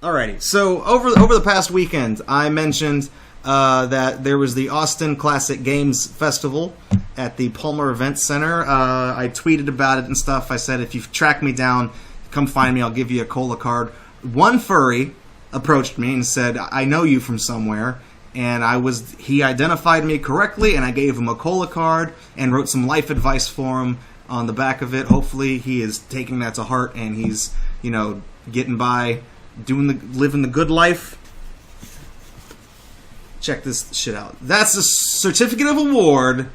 Alrighty, so over the past weekend, I mentioned that there was the Austin Classic Games Festival at the Palmer Event Center. I tweeted about it and stuff. I said, if you track me down, come find me, I'll give you a cola card. One furry approached me and said, I know you from somewhere. And he identified me correctly, and I gave him a cola card and wrote some life advice for him on the back of it. Hopefully he is taking that to heart and he's, getting by, living the good life. Check this shit out. That's a certificate of award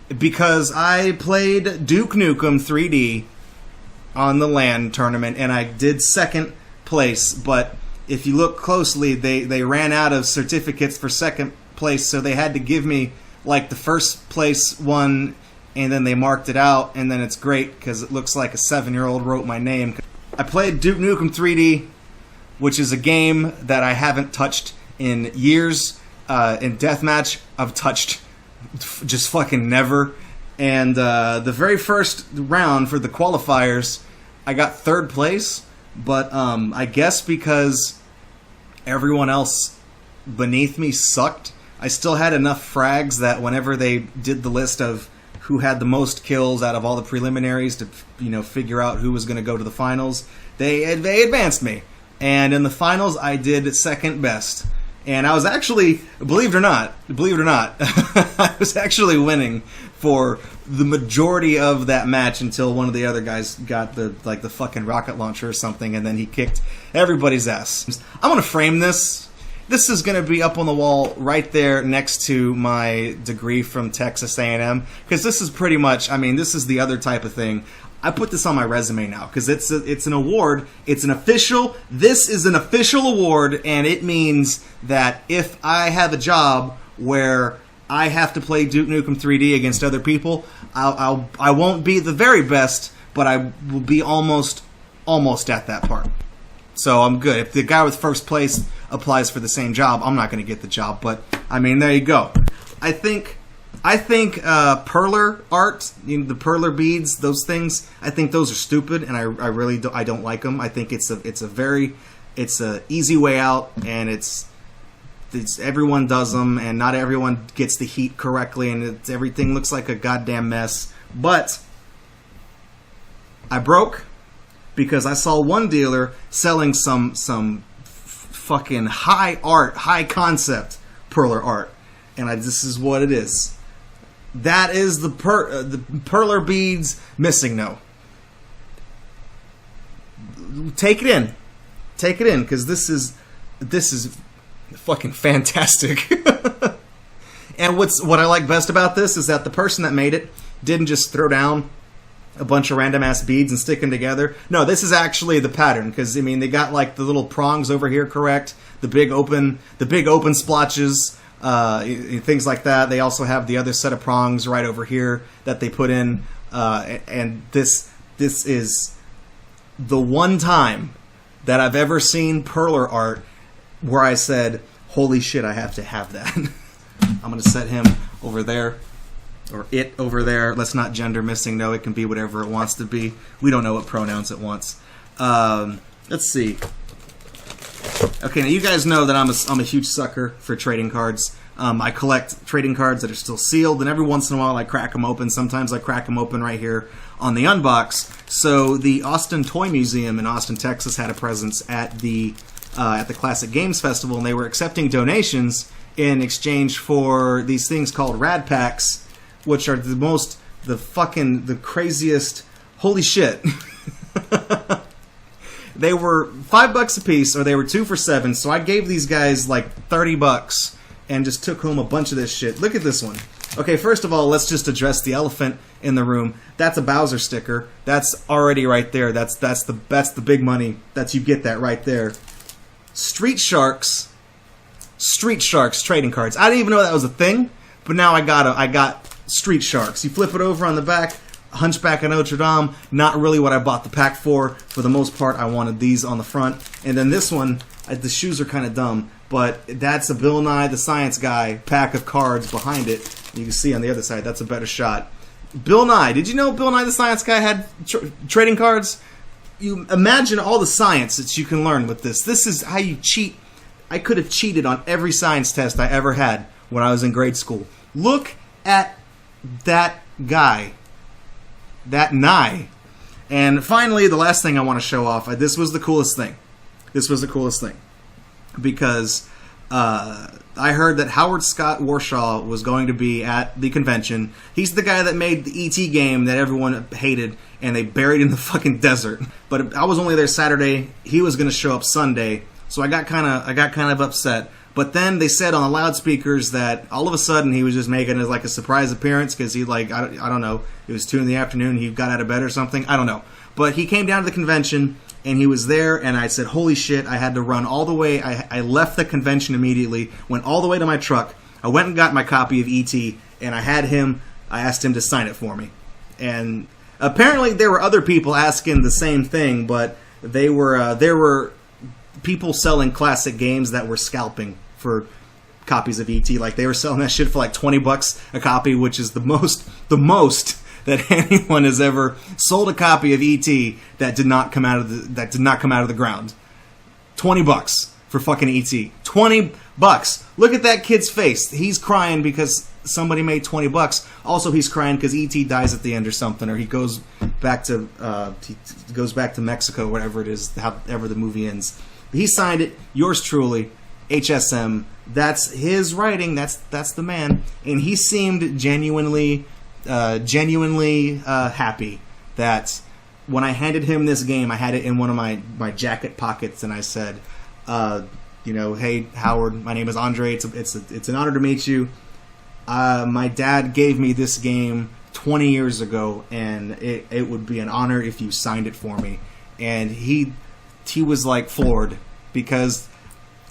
because I played Duke Nukem 3D on the LAN tournament, and I did second place, but if you look closely, they ran out of certificates for second place, so they had to give me like the first place one, and then they marked it out, and then it's great because it looks like a 7-year-old wrote my name. I played Duke Nukem 3D, which is a game that I haven't touched in years. In Deathmatch, I've touched just fucking never. And the very first round for the qualifiers, I got third place. But I guess because everyone else beneath me sucked, I still had enough frags that whenever they did the list of who had the most kills out of all the preliminaries to figure out who was going to go to the finals, they advanced me. And in the finals, I did second best. And I was actually, believe it or not, I was actually winning for the majority of that match until one of the other guys got the fucking rocket launcher or something, and then he kicked everybody's ass. I'm going to frame this. This is going to be up on the wall right there next to my degree from Texas A&M, because this is pretty much, this is the other type of thing. I put this on my resume now because it's an award. This is an official award, and it means that if I have a job where I have to play Duke Nukem 3D against other people, I won't be the very best, but I will be almost at that part. So I'm good. If the guy with first place applies for the same job, I'm not going to get the job. But there you go. I think perler art, the perler beads, those things, I think those are stupid, and I really don't like them. I think it's a easy way out, and it's everyone does them, and not everyone gets the heat correctly, and everything looks like a goddamn mess. But I broke because I saw one dealer selling some fucking high concept perler art, and this is what it is. That is the perler beads missing no. Take it in, because this is fucking fantastic. And what I like best about this is that the person that made it didn't just throw down a bunch of random ass beads and stick them together. No, this is actually the pattern, because they got like the little prongs over here correct, the big open splotches. Things like that. They also have the other set of prongs right over here that they put in, and this is the one time that I've ever seen perler art where I said, holy shit, I have to have that. I'm going to set him over there, or it over there. Let's not gender missing. No, it can be whatever it wants to be. We don't know what pronouns it wants. Let's see. Okay, now you guys know that I'm a huge sucker for trading cards. I collect trading cards that are still sealed, and every once in a while I crack them open. Sometimes I crack them open right here on the Unbox. So the Austin Toy Museum in Austin, Texas had a presence at the Classic Games Festival, and they were accepting donations in exchange for these things called Rad Packs, which are the craziest, holy shit. They were $5 a piece, or they were 2 for $7. So I gave these guys like $30 and just took home a bunch of this shit. Look at this one. Okay, first of all, let's just address the elephant in the room. That's a Bowser sticker. That's already right there. That's the big money. You get that right there. Street Sharks trading cards. I didn't even know that was a thing, but now I got Street Sharks. You flip it over on the back. Hunchback of Notre Dame, not really what I bought the pack for. For the most part, I wanted these on the front. And then this one, the shoes are kind of dumb, but that's a Bill Nye the Science Guy pack of cards behind it. You can see on the other side, that's a better shot. Bill Nye. Did you know Bill Nye the Science Guy had trading cards? you imagine all the science that you can learn with this. This is how you cheat. I could have cheated on every science test I ever had when I was in grade school. Look at that guy. That Nye. And finally, the last thing I want to show off. This was the coolest thing. This was the coolest thing. Because I heard that Howard Scott Warshaw was going to be at the convention. He's the guy that made the E.T. game that everyone hated and they buried in the fucking desert. But I was only there Saturday. He was going to show up Sunday. So I got kind of upset. But then they said on the loudspeakers that all of a sudden he was just making it like a surprise appearance because he I don't know, it was 2 PM. He got out of bed or something. I don't know. But he came down to the convention and he was there and I said, holy shit, I had to run all the way. I left the convention immediately, went all the way to my truck. I went and got my copy of E.T. and I asked him to sign it for me. And apparently there were other people asking the same thing, but there were people selling classic games that were scalping for copies of E.T. Like they were selling that shit for like $20 a copy, which is the most that anyone has ever sold a copy of E.T. that did not come out of the ground. $20 for fucking E.T. $20. Look at that kid's face. He's crying because somebody made $20. Also, he's crying because E.T. dies at the end or something, or he goes back to Mexico, whatever it is, however the movie ends. He signed it. Yours truly, HSM. That's his writing. That's the man, and he seemed genuinely happy that when I handed him this game, I had it in one of my jacket pockets, and I said, hey Howard, my name is Andre. It's an honor to meet you. My dad gave me this game 20 years ago, and it would be an honor if you signed it for me. And he was like floored because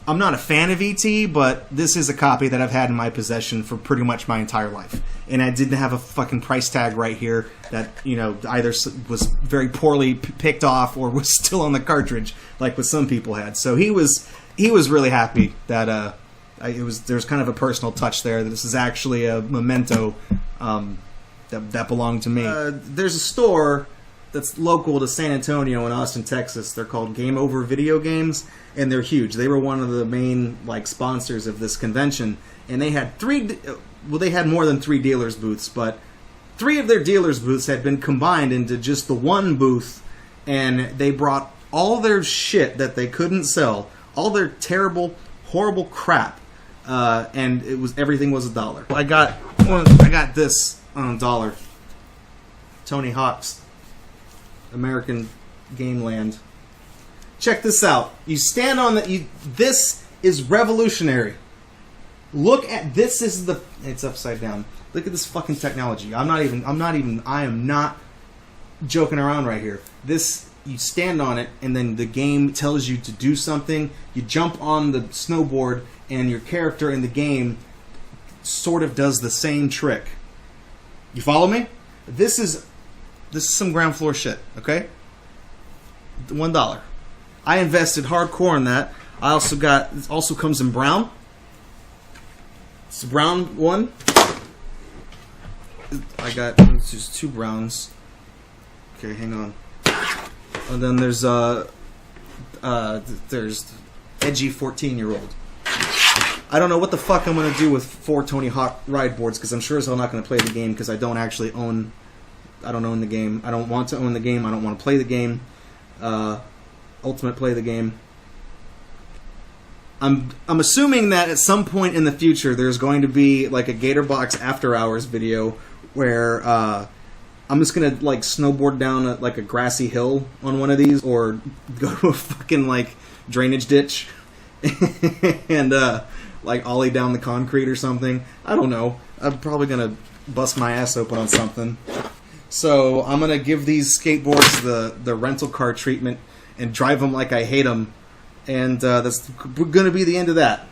I'm not a fan of E.T., but this is a copy that I've had in my possession for pretty much my entire life. And I didn't have a fucking price tag right here that, either was very poorly picked off or was still on the cartridge like what some people had. So he was really happy that there's kind of a personal touch there. This is actually a memento that belonged to me. There's a store that's local to San Antonio and Austin, Texas. They're called Game Over Video Games, and they're huge. They were one of the main sponsors of this convention, and they had they had more than 3 dealers booths, but 3 of their dealers booths had been combined into just the one booth, and they brought all their shit that they couldn't sell, all their terrible, horrible crap, and everything was $1. I got this on $1. Tony Hawk's American Gameland. Check this out. You stand on this is revolutionary. Look at this. It's upside down. Look at this fucking technology. I am not joking around right here. You stand on it and then the game tells you to do something. You jump on the snowboard and your character in the game sort of does the same trick. You follow me? This is some ground floor shit, okay? $1. I invested hardcore in that. It also comes in brown. It's a brown one. I got just 2 browns. Okay, hang on. And then there's edgy 14-year-old. I don't know what the fuck I'm gonna do with 4 Tony Hawk ride boards because I'm sure as hell not gonna play the game because I don't own the game. I don't want to own the game. I don't want to play the game. Ultimate play the game. I'm assuming that at some point in the future there's going to be like a Gatorbox after hours video where I'm just gonna snowboard down a grassy hill on one of these or go to a fucking drainage ditch and ollie down the concrete or something. I don't know. I'm probably gonna bust my ass open on something. So I'm going to give these skateboards the rental car treatment and drive them like I hate them. And that's going to be the end of that.